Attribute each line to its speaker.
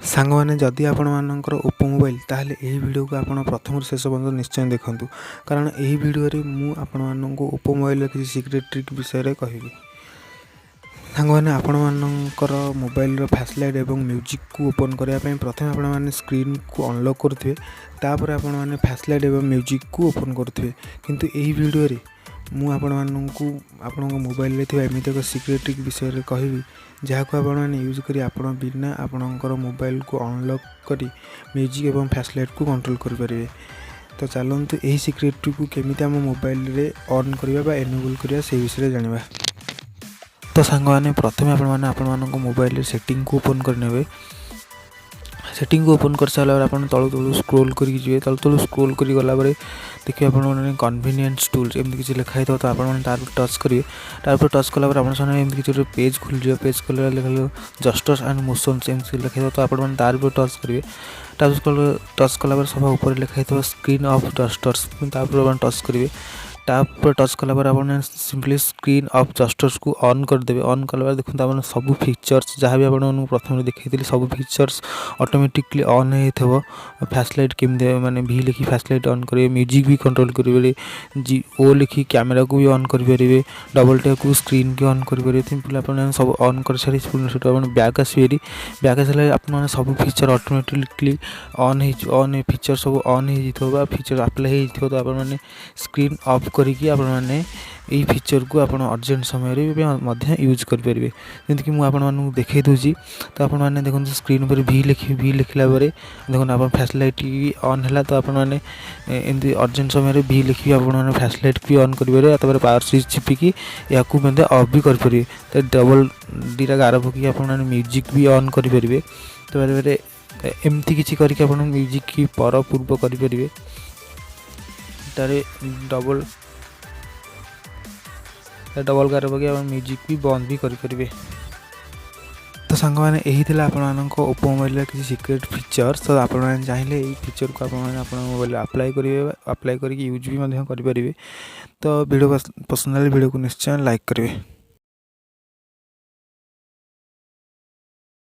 Speaker 1: सांग मैंने जदि आपण मानकर ओप्पो मोबाइल ताहले एही वीडियो को आपण प्रथम शेष पर्यंत निश्चय देखंतु कारण एही वीडियो रे मु आपण माननको ओप्पो मोबाइल किसी सीक्रेट ट्रिक विषय रे कहबी। सांग मैंने आपण मानकर मोबाइल रो फ्लैश लाइट एवं म्यूजिक को ओपन करने पे प्रथम आपण माने स्क्रीन को अनलॉक करथिबे तापर आपण माने फ्लैश लाइट एवं म्यूजिक को ओपन करथिबे किंतु एही वीडियो रे मु आपण माननको आपण मोबाइल रे थिबा एमिति एक सीक्रेट ट्रिक विषय रे कहबी जहाँ को आपण माने यूज करी आपण बिना आपणकर मोबाइल को अनलॉक करी म्यूजिक एवं फ्लैश लाइट को कंट्रोल कर परिबे। तो चलନ୍ତୁ एही सीक्रेट ट्रिक को केमिति हम मोबाइल रे ऑन करिया बा एनेबल करिया से विषय जानिबा। तो सांग माने प्रथम आपण मानक मोबाइल रे सेटिंग को ओपन करनेबे। सेटिंग को ओपन कर सारा आप तलू तलू स्क्रोल करके जी तलू स्क्रोल कर गला देखिए आप कन्वीनियंस टूल्स एमती किसी लिखाई तो आप टच करेंगे तार टच कलापर आप किसी पेज खुल जाए पेज खोल लिखा जस्टर्स एंड मोशंस एमती लिखाई तो आप तार टच करेंगे टच कलापर सब ऊपर लिखाई तो स्क्रीन ऑफ जस्टर्स टच करेंगे टैप टच कलापर आप सिंपली स्क्रीन ऑफ जस्टर्स को ऑन करदे। ऑन कलापर देखते आप सब फीचर्स जहाँ भी आप प्रथम देखी सब फीचर्स ऑटोमेटिकली ऑन हो फ्लैश लाइट केमती माने भी लिखी फ्लैश लाइट ऑन करेंगे म्यूजिक भी कंट्रोल करेंगे जी ओ लिखी कैमेरा को भी ऑन करेंगे डबल टैप को स्क्रीन की ऑन करेंगे सिंपली आप सब ऑन कर सारी बैक आसपे बैक आसारे आप सब फीचर ऑटोमेटिकली ऑन फीचर सब ऑन हो फीचर अप्लाई हो तो आप स्क्रीन ऑफ करिकी आपण माने यही फीचर को आप अर्जेंट समय यूज करेंगे जमीक मुझे आपको देखई दूसरी तो आप देखो स्क्रीन पर भी लिखला देखो आप फ्लैश लाइट ऑन है तो आपने एमती अर्जेंट समय भी लिखी आप फ्लैश लाइट भी ऑन करेंगे पावर स्विच चिपिकी या ऑफ भी करेंगे तो डबल दीटा गार पकड़ आप म्यूजिक भी ऑन करेंगे तो बारे एमती किसी करके म्यूजिक की पर पूर्व करेंगे डबल गार पकड़ आप म्यूजिक भी बंद भी करेंगे। तो सांग मैंने यही थी ओप्पो मोबाइल किसी सीक्रेट फीचर्स तो आप चाहिए यही फीचर को आप मोबाइल अप्लाई करके यूज भी करेंगे। तो वीडियो पसंद वीडियो को निश्चय लाइक करेंगे।